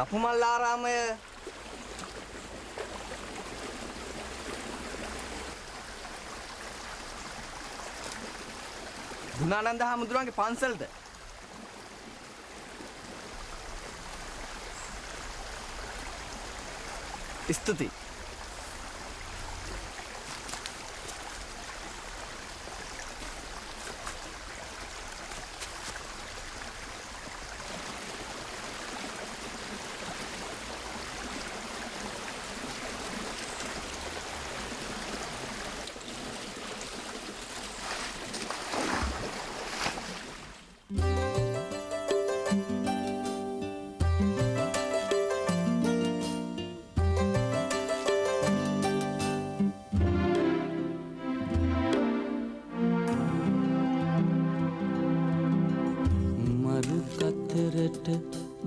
සපුමල්ලාරාමය ගුණානන්ද හාමුදුරුවන්ගේ පන්සලද? ස්තුතියි.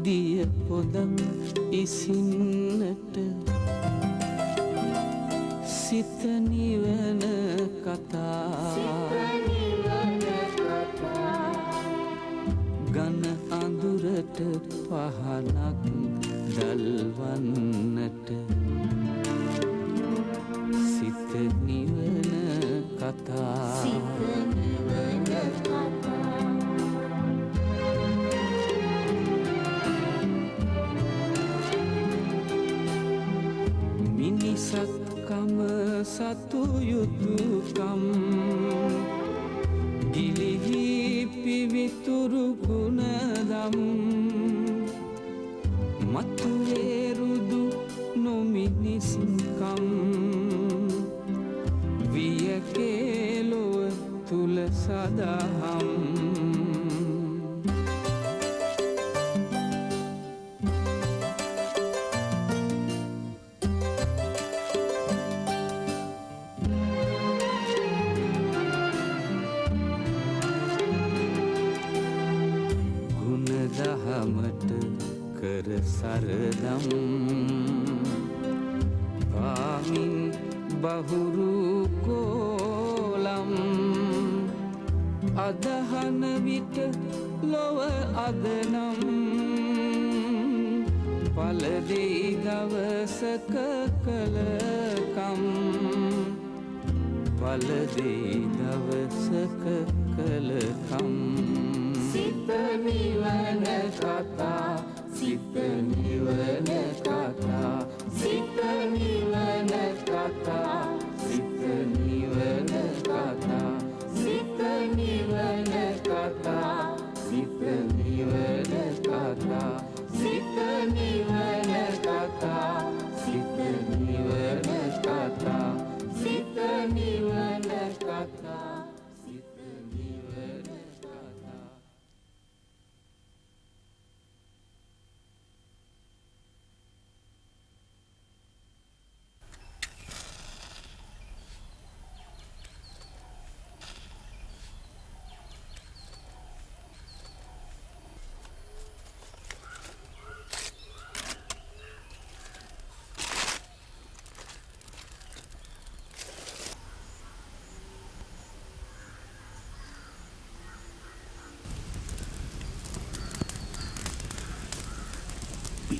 දිය පොදක් ඉසින්නට සිත නිවන කතා ගන අඳුරට පහනක් දල්වන්නට සිත නිවන කතා මිනිසත්කම සතු යුතුකම් ගිලිහි පිවිතුරු ගුණදම් මතුවේරුදු නොමිනිස්කම් වියකේලොව තුල සදහම් දහමට කර සරදම් පාමින් බහුරු කෝලම් අදහන විට ලොව අදනම් පලදෙයි දවසක කලකම් පලදෙයි දවසක කලකම් සිත නිවන කතා සිත නිවන කතා සිත නිවන කතා සිත නිවන කතා සිත නිවන කතා සිත නිවන කතා සිත නිවන කතා සිත නිවන කතා සිත නිවන කතා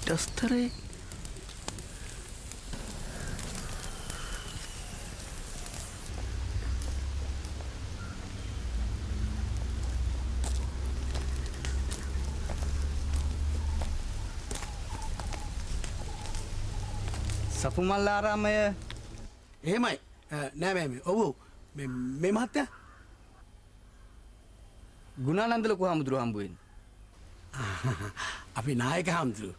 පිටස්තරේ සපුමල්ලාරාමය එහෙමයි නෑ මෑමේ ඔව් මේ මහත්තයා ගුණානන්ද ලොකු හාමුදුරුව හම්බ වෙන්නේ. අපි නායක හාමුදුරුව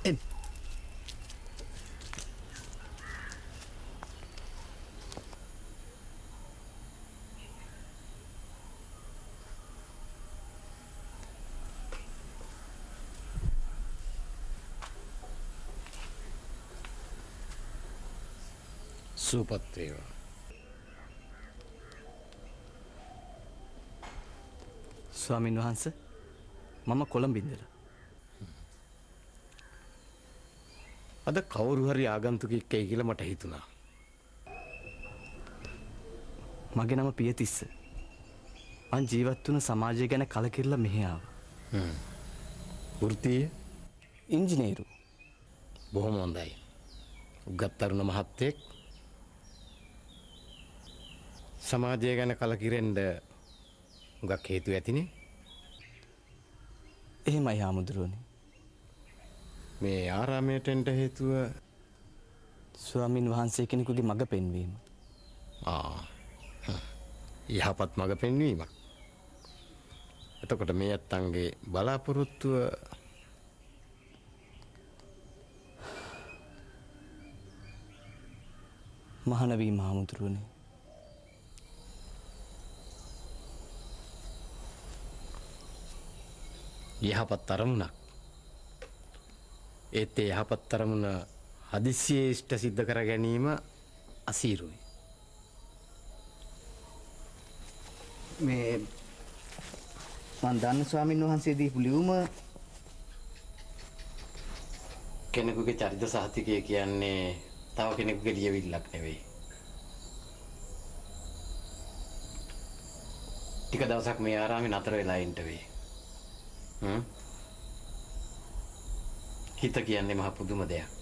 එන්න සුවපත් වේවා. ස්වාමීන් වහන්ස මම කොළඹ ඉඳලා. අද කවුරු හරි ආගන්තුකෙක් එයි කියලා මට හිතුණා. මගේ නම පියතිස්ස. මං ජීවත් වුණ සමාජය ගැන කලකිරලා මෙහෙ ආවා. වෘත්තිය ඉංජිනේරු. බොහොම හොඳයි. උගත් තරුණ මහත්තයෙක්. සමාජය ගැන කලකිරෙන්න උගක් හේතු ඇතිනේ. එහෙමයි හාමුදුරුවනේ. මේ ආරාමයට එන්න හේතුව ස්වාමින් වහන්සේ කෙනෙකුගේ මඟ පෙන්වීම. යහපත් මඟ පෙන්වීමක්. එතකොට මේ ඇත්තන්ගේ බලාපොරොත්තුව මහානවීම හාමුදුරුවනේ. යහපත් අරමුණක්. ඒත් ඒ යහපත් අරමුණ හදිස්සියේ ඉෂ්ට සිද්ධ කර ගැනීම අසීරුයි. මේ මන් දන්න ස්වාමින් වහන්සේ දීපු ලියුම කෙනෙකුගේ චරිත සහතිකය කියන්නේ තව කෙනෙකුගේ ලියවිල්ලක් නෙවෙයි. ටික දවසක් මේ ආරාමේ නතර වෙලා ඉන්න වෙයි. හිත කියන්නේ මහ පුදුම දෙයක්.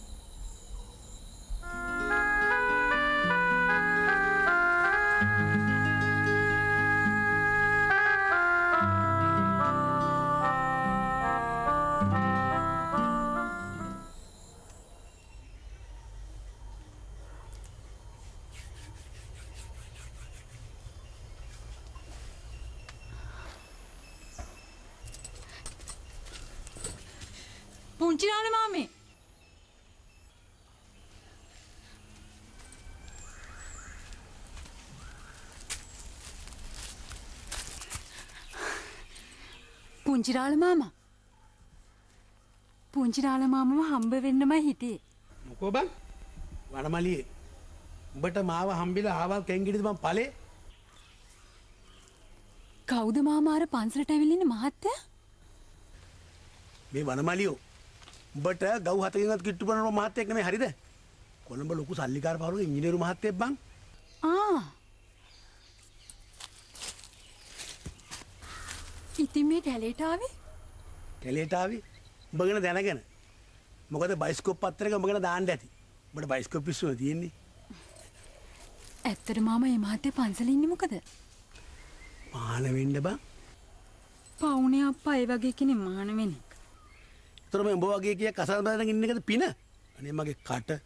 පුංචි නාන මාමේ පුංචිරාල මාමා මාමම හම්බ වෙන්නමයි හිටියේ. මොකෝ බං වනමලියේ උඹට මාව හම්බිලා ආවල් කෙන්ගිරිද මං ඵලේ. කවුද මාමා අර පන්සලට ඇවිල්ලා ඉන්න මහත්තයා? මේ වනමලියෝ උඹට ගව් හතකින්වත් කිට්ටු කරන මහත්තයෙක් නෙමෙයි හරිද? කොළඹ ලොකු සල්ලිකාර පවුලක ඉංජිනේරු මහත්තයෙක් බං. ඉතින් මේ කැලේට ආවේ? කැලේට ආවේ උඹ ගැන දැනගෙන. මොකද බයිස්කෝප් පත්තරයක උඹ ගැන දාන්න ඇති. උඹට බයිස්කෝප් පිස්සුව තියෙන්නේ. ඇත්තට මාමා මේ මහත්තයා පන්සලේ ඉන්නේ මොකද? මාන වෙන්න බං. පවුනේ අප්පා ඒ වගේ කෙනෙක් මාන වෙන්නේ. ඒතර මේ උඹ වගේ කියක් අසල් බඳගෙන ඉන්න එකද පින? අනේ මගේ කට.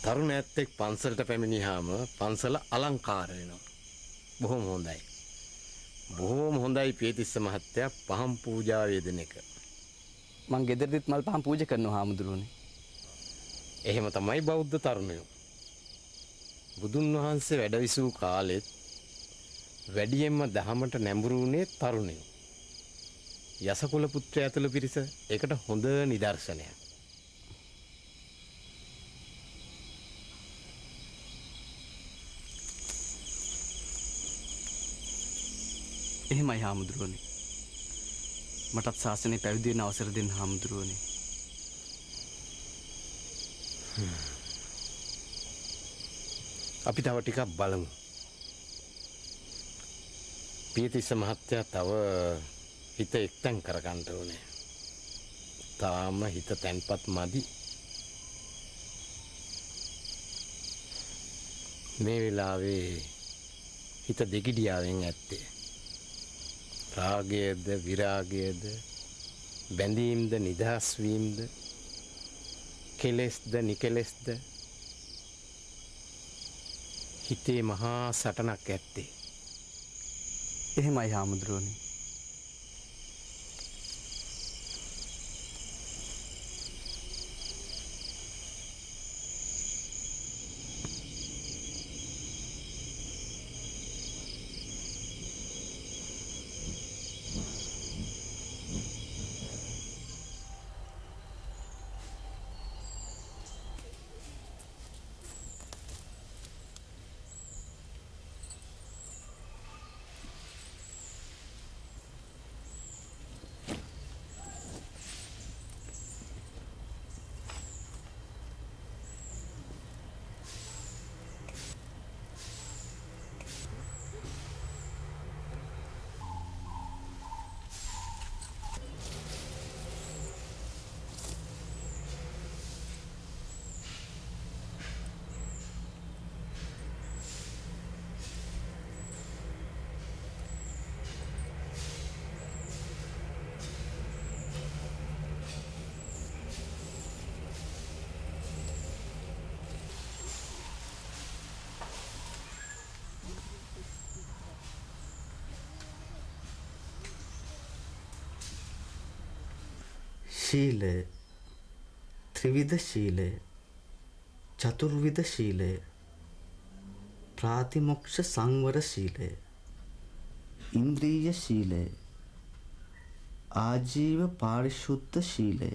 තරුණ ඇත්තෙක් පන්සලට පැමිණියාම පන්සල අලංකාර වෙනවා. බොහොම හොඳයි. බොහොම හොඳයි පියතිස්ස මහත්තයා පහන් පූජාව යෙදෙන එක. මං ගෙදරදිත් මල් පහන් පූජා කරනවා හාමුදුරුවනේ. එහෙම තමයි බෞද්ධ තරුණයෝ. බුදුන් වහන්සේ වැඩ විසූ කාලෙත් වැඩියෙන්ම දහමට නැඹුරු වුණේ තරුණයෝ. යසකුල පුත්‍රය ඇතුළු පිරිස ඒකට හොඳ නිදර්ශනයක්. එහෙමයි හාමුදුරුවනේ. මටත් ශාසනය පැවිදි වෙන්න අවසර දෙන්න හාමුදුරුවනේ. අපි තව ටිකක් බලමු. පියතිස්ස මහත්තයා තව හිත එක්තැන් කරගන්න ඕනේ. තාම හිත තැන්පත් මදි. මේ වෙලාවේ හිත දෙගිඩියාවෙන් ඇත්තේ. රාගයද විරාගයද බැඳීම්ද නිදහස් වීමද කෙලෙස්ද නිකෙලෙස්ද හිතේ මහා සටනක් ඇත්තේ. එහෙමයි හාමුදුරුවනේ. ශීලය ත්‍රිවිධ ශීලය චතුර්විධ ශීලය ප්‍රාතිමොක්ෂ සංවර ශීලය ඉන්ද්‍රිය ශීලය ආජීව පාරිශුද්ධ ශීලය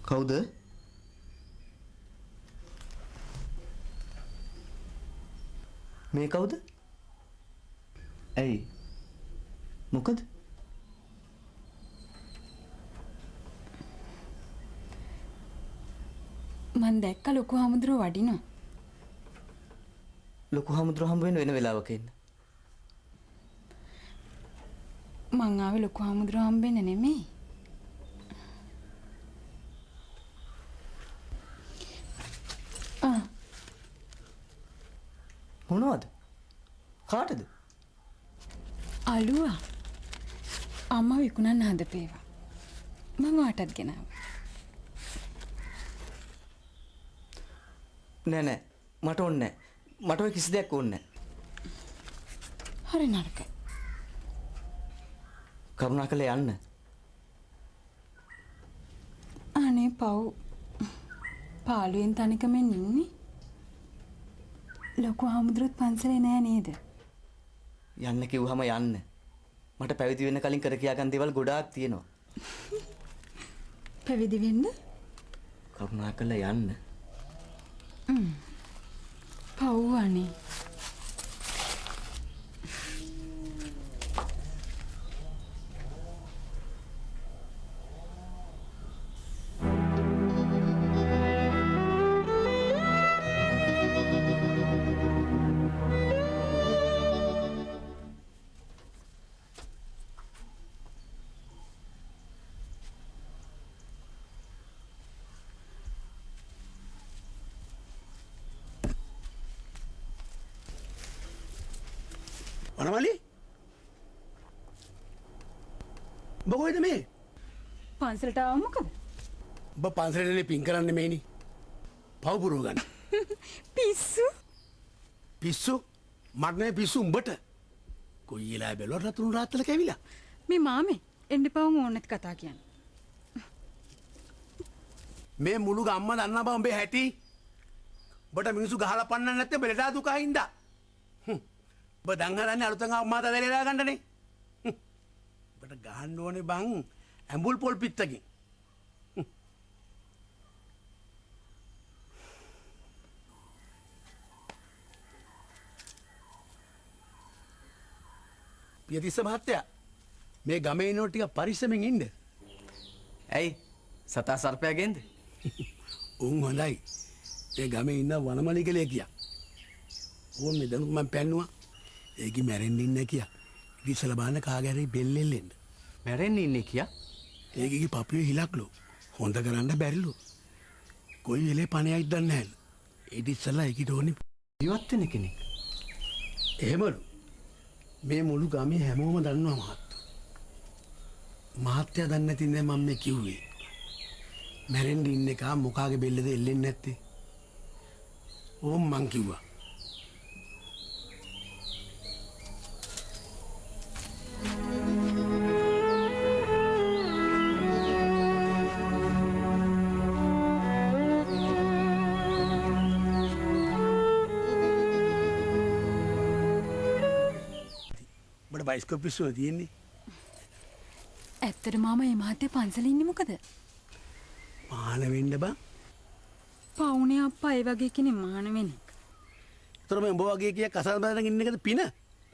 කවුද? මේ කවුද? ඇයි? මොකද? මං දැක්ක ලොකු හාමුදුරුවෝ වඩිනවා. ලොකු හාමුදුරුවෝ හම්බ වෙන වෙලාවක ඉන්න. මං ආවේ ලොකු හාමුදුරුවෝ හම්බෙන්න නෙමෙයි. මොනවද? කාටද? අලුවා. අම්මා විකුණන්න හදපේවා. මං ඔයාටත් ගෙනාවා. නෑ මට ඕනේ නෑ. මට ඔය කිසි දෙයක් ඕනේ නෑ. හරි නරකයි. කරුණාකරලා යන්න. අනේ පව්. පාළුවෙන් තනිකමෙන් ඉන්නේ. ලොකු හාමුදුරුවොත් පන්සලේ නෑ නේද? යන්න කිව්වම යන්න. මට පැවිදි වෙන්න කලින් කර කියා ගන්න දේවල් ගොඩාක් තියෙනවා. පැවිදි වෙන්න? කරුණාකරලා යන්න. පව් අනේ. වනමලි ඔබ කොහෙද මේ? පන්සලට ආව මොකද? ඔබ පන්සලේ පින් කරන්න මේනි. පව් පුරව ගන්න. පිස්සු. පිස්සු මට නෑ පිස්සු උඹට. කොයි වෙලාවෙ බැලුවත් රතුරු රාත්තල කැවිලා. මේ මාමේ එන්න එපා උන් ඕනෙත් කතා කියන්න. මේ මුළු ගම්ම දන්නා බා උඹේ හැටි. ඔබට මිනිස්සු ගහලා පන්නන්න නැත්තේ බෙලඩා දුකින්ද? ඔබ දන් හදන්නේ අලුතෙන් අම්මා තාත්තලා ගන්නනේ. ඔබට ගහන්න ඕනේ බං ඇඹුල් පොල් පිට්ටකින්. පියතිස්ස මහත්තයා මේ ගමේ ඉන්නෝ ටික පරිස්සමෙන් ඉන්න. ඇයි සතා සර්පයාගෙන්ද? උන් හොඳයි. ඒ ගමේ ඉන්න වනමලි කියලා කියා. ඕන් මේ දනුත් මම පැන්නුවා. ඒකි මැරෙන්න ඉන්න කියා. ඉතිසල බාන්න කාගෑරි බෙල්ලෙල්ලෙන්න. මැරෙන්න ඉන්නේ කියා? ඒකගේ පපුවේ හිලක්ලු. හොඳ කරන්න බැරිලු. කොයි වෙලේ පණයයිද දන්නේ නැහැලු. ඊට ඉස්සලා ඒකිට ඕනේ ජීවත් වෙන කෙනෙක්. එහෙමලු. මේ මුළු ගමේ හැමෝම දන්නවා මහත්තයා. මහත්තයා දන්නේ නැති නෑ මම මේ කිව්වේ. මැරෙන්න ඉන්න එක මොකාගේ බෙල්ලද එල්ලෙන්නේ නැත්තේ? ඕම් මං කිව්වා. බයිස්කෝප් පිස්සුව තියෙන්නේ. ඇත්තට මාම මේ මහත්තයා පන්සලේ ඉන්නේ මොකද? මාන වෙන්න බං. පවුනේ අප්පා ඒ වගේ කෙනෙක් මාන වෙන එක. ඒතර මේ උඹ වගේ කිය කසල් බඳගෙන ඉන්න එකද පින?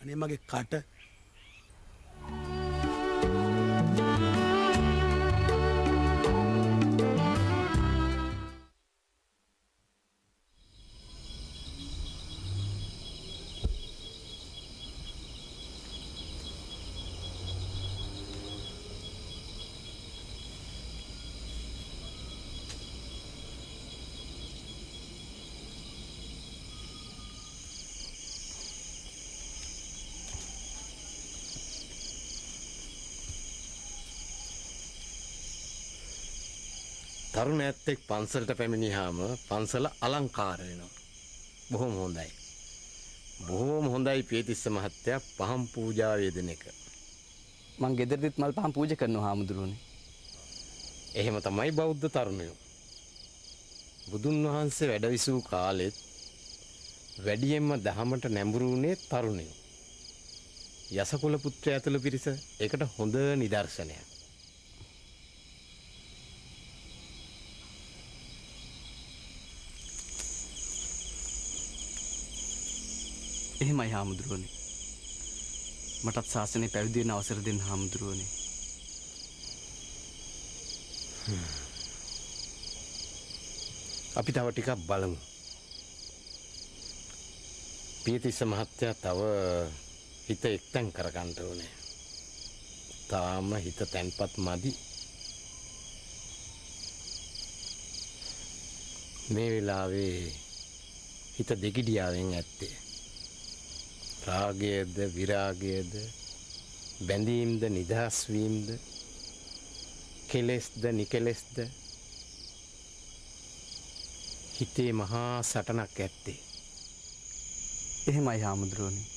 අනේ මගේ කට. තරුණ ඇත්තෙක් පන්සලට පැමිණියාම පන්සල අලංකාර වෙනවා. බොහොම හොඳයි. බොහොම හොඳයි පියතිස්ස මහත්තයා පහන් පූජා වේදන එක. මං ගෙදරදිත් මල් පහන් පූජා කරනවා හාමුදුරුවනේ. එහෙම තමයි බෞද්ධ තරුණයෝ. බුදුන් වහන්සේ වැඩවිසූ කාලෙත් වැඩියෙන්ම දහමට නැඹුරු වුණේ තරුණයෝ. යසකුල පුත්‍රය ඇතුළු පිරිස ඒකට හොඳ නිදර්ශනයක්. එහෙමයි හාමුදුරුවනේ. මටත් ශාසනය පැවිදි වෙන්න අවසර දෙන්න හාමුදුරුවනේ. අපි තව ටිකක් බලමු. පියතිස්ස මහත්තයා තව හිත එක්තැන් කරගන්න ඕනේ. තාම හිත තැන්පත් මදි. මේ වෙලාවේ හිත දෙගිඩියාවෙන් ඇත්තේ. රාගයේද විරාගයේද බැඳීම්ද නිදහස් වීමද කෙලෙස්ද නිකෙලෙස්ද හිතේ මහා සටනක් ඇත්තේ. එහෙමයි හාමුදුරුවනේ.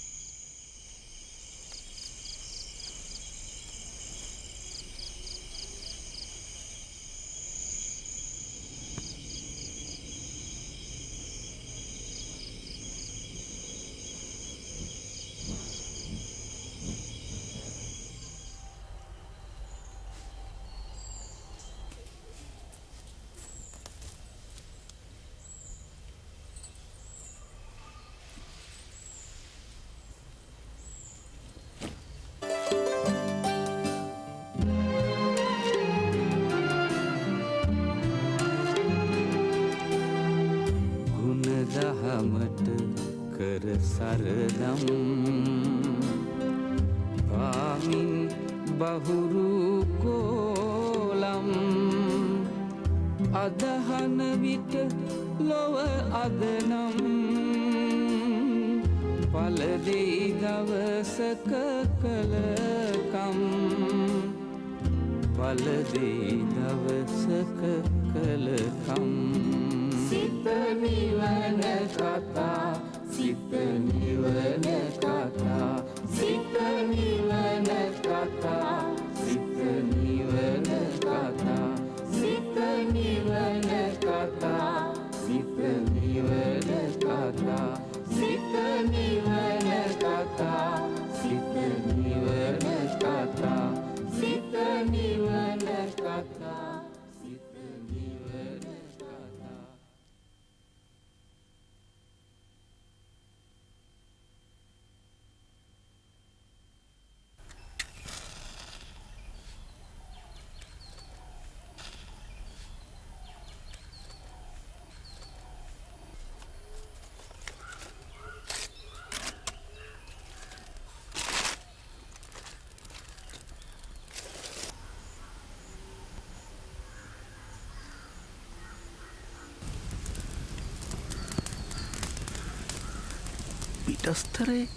දහමට කර සරදම් පාමින් බහුරු කෝලම් අදහන විට ලොව අදනම් පලදෙයි දවසක කලකම් පලදෙයි දවසක කලකම් සිත නිවන කතා සිත නිවන කතා සිත නිවන කතා සිත නිවන කතා සිත නිවන කතා සිත නිවන කතා සිත නිවන කතා සිත නිවන කතා සිත නිවන කතා පිටස්තරේ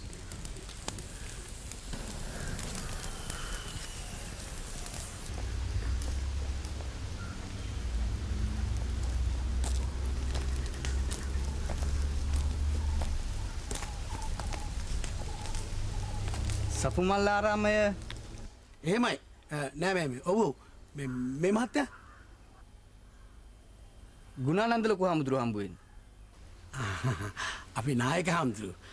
සපුමල් ආරාමය එහෙමයි නෑ මෑමේ ඔව් මේ මහත්තයා ගුණානන්ද ලොකු හාමුදුරුවෝ හම්බ වෙන්නේ. අපි නායක හාමුදුරුවෝ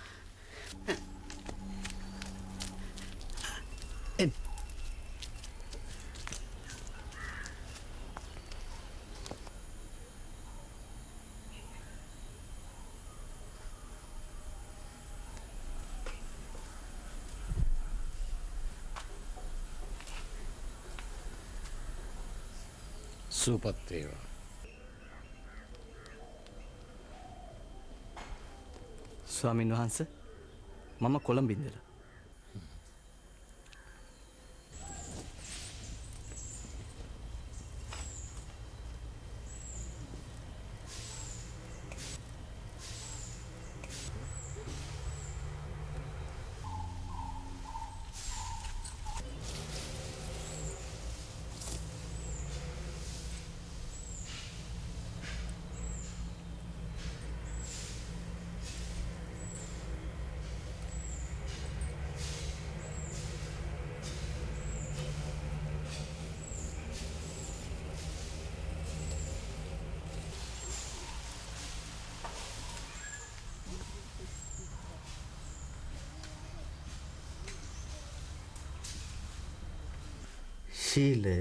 සුවපත් වේවා. ස්වාමින් වහන්සේ මම කොළඹ ඉඳලා. ශීලය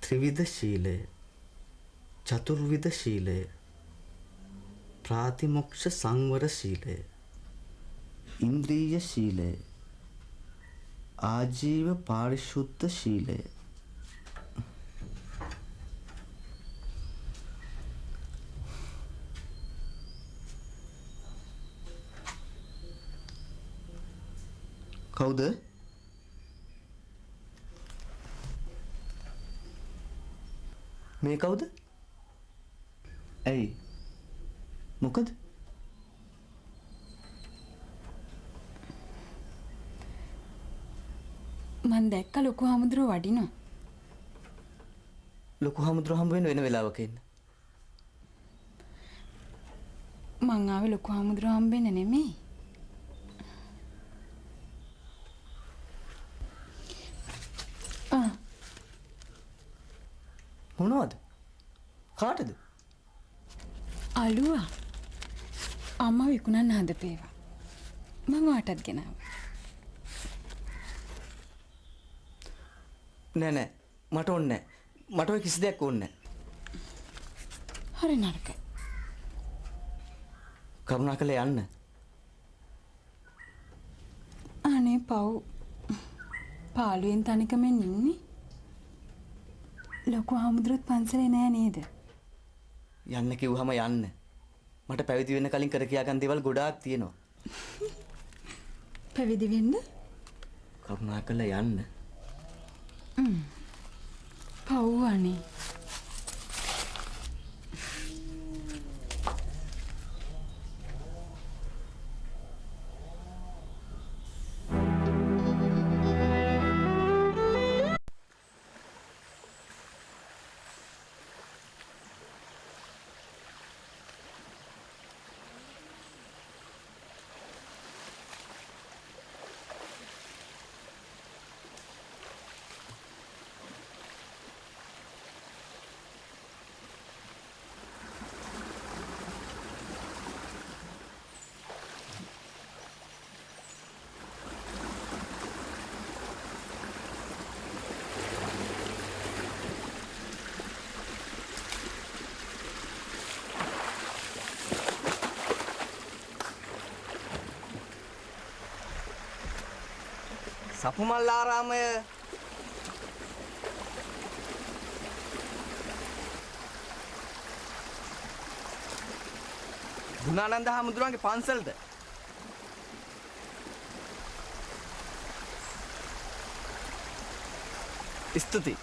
ත්‍රිවිධ ශීලය චතුර්විධ ශීලය ප්‍රාතිමොක්ෂ සංවර ශීලය ඉන්ද්‍රිය ශීලය ආජීව පාරිශුද්ධ ශීලය කවුද? මේ කවුද? ඇයි? මොකද? මං දැක්ක ලොකු හාමුදුරුවෝ වඩිනවා. ලොකු හාමුදුරුවෝ හම්බ වෙන වෙලාවක ඉන්න. මං ආවේ ලොකු හාමුදුරුවෝ හම්බෙන්න නෙමෙයි. මොනවද? කාටද? අලුවා. අම්මා විකුණන්න හදපේවා. මං ඔයාටත් ගෙනාවා. නෑ මට ඕනේ නෑ. මට ඔය කිසි දෙයක් ඕනේ නෑ. හරි නරකයි. කරුණාකරලා යන්න. අනේ පව්. පාළුවෙන් තනිකමෙන් ඉන්නේ. ලොකු හාමුදුරුවෝත් පන්සලේ නෑ නේද? යන්න කිව්වහම යන්න. මට පැවිදි වෙන්න කලින් කර කියා ගන්න දේවල් ගොඩාක් තියෙනවා. පැවිදි වෙන්න? කරුණාකරලා යන්න. පව් අනේ. සපුමල්ලාරාමය ගුණානන්ද හාමුදුරුවන්ගේ පන්සලද? ස්තුතියි.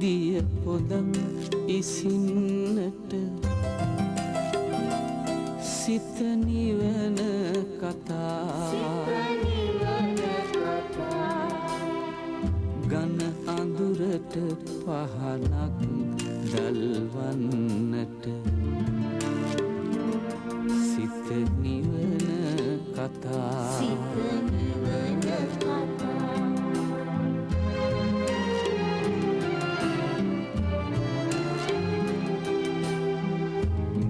දිය පොදක් ඉසින්නට සිත නිවන කතා ගන අඳුරට පහනක් දල්වන්නට සිත නිවන කතා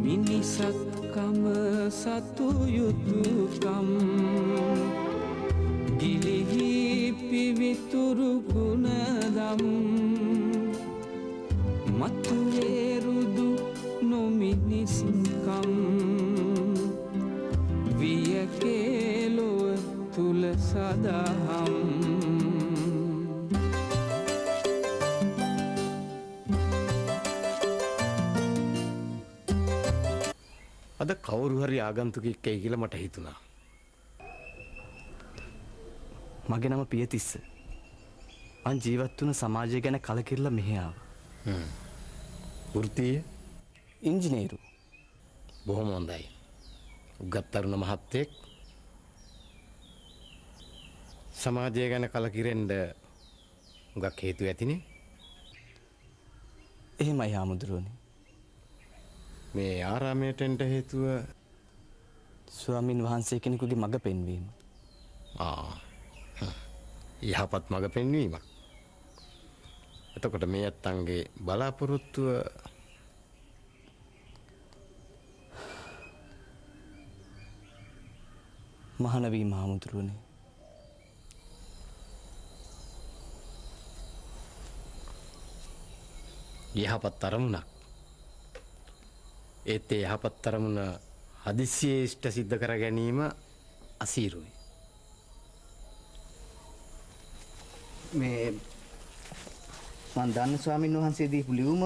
මිනිසත්කම සතු යුතුකම් ගිලිහි පිවිතුරු ගුණදම් මතුවේරුදු නොමිනිස්කම් වියකේලොව තුල සදහම් අද කවුරු හරි ආගන්තුකෙක් එයි කියලා මට හිතුණා. මගේ නම පියතිස්ස. මං ජීවත් වුණ සමාජය ගැන කලකිරලා මෙහෙ ආවා. වෘත්තීය ඉංජිනේරු. බොහොම හොඳයි. උගත් තරුණ මහත්තයෙක්. සමාජය ගැන කලකිරෙන්න උගක් හේතු ඇතිනේ. එහෙමයි හාමුදුරුවනේ. මේ ආරාමයට එන්න හේතුව ස්වාමින් වහන්සේ කෙනෙකුගේ මඟ පෙන්වීම. යහපත් මඟ පෙන්වීමක්. එතකොට මේ ඇත්තන්ගේ බලාපොරොත්තුව මහානවීම හාමුදුරුවනේ. යහපත් අරමුණක්. ඒත් ඒ යහපත් අරමුණ හදිසියේ ඉෂ්ට සිද්ධ කර ගැනීම අසීරුයි. මේ මන් දන්න ස්වාමීන් වහන්සේ දීපු ලියුම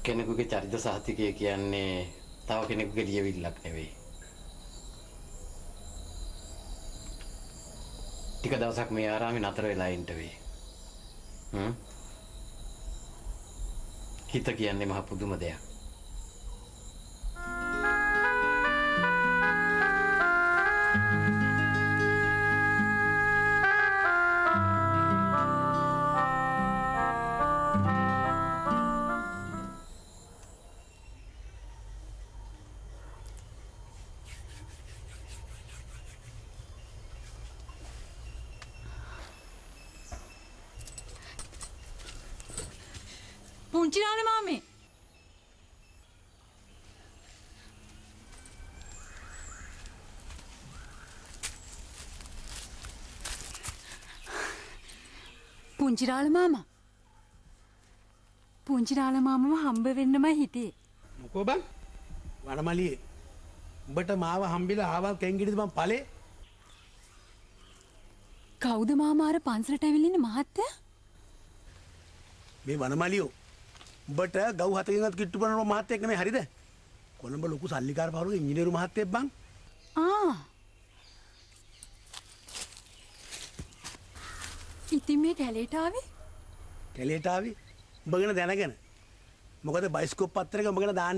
කෙනෙකුගේ චරිත සහතිකය කියන්නේ තව කෙනෙකුගේ ලියවිල්ලක් නෙවෙයි. ටික දවසක් මේ ආරාමේ නතර වෙලා ඉන්න වෙයි. හිත කියන්නේ මහ පුදුම දෙයක්. පුංචි නාන මාමේ. පුංචිරාල මාමා. පුංචිරාල මාමම හම්බ වෙන්නමයි හිටියේ. මොකෝ බං? වනමලියේ. උඹට මාව හම්බෙලා ආවල් කැංගිරිද මං ඵලේ? කවුද මාමා අර පන්සලට ඇවිල්ලා ඉන්න මහත්තයා? මේ වනමලියෝ. උඹට ගව් හතකින්වත් කිට්ටු කරන මහත්තයෙක් නෙමෙයි හරිද? කොළඹ ලොකු සල්ලිකාර පවුලක ඉංජිනේරු මහත්තයෙක් බං. ඉතින් මේ කැලේට ආවේ? කැලේට ආවේ? උඹ ගැන දැනගෙන. මොකද බයිස්කෝප් පත්තරයක උඹ ගැන දාන්න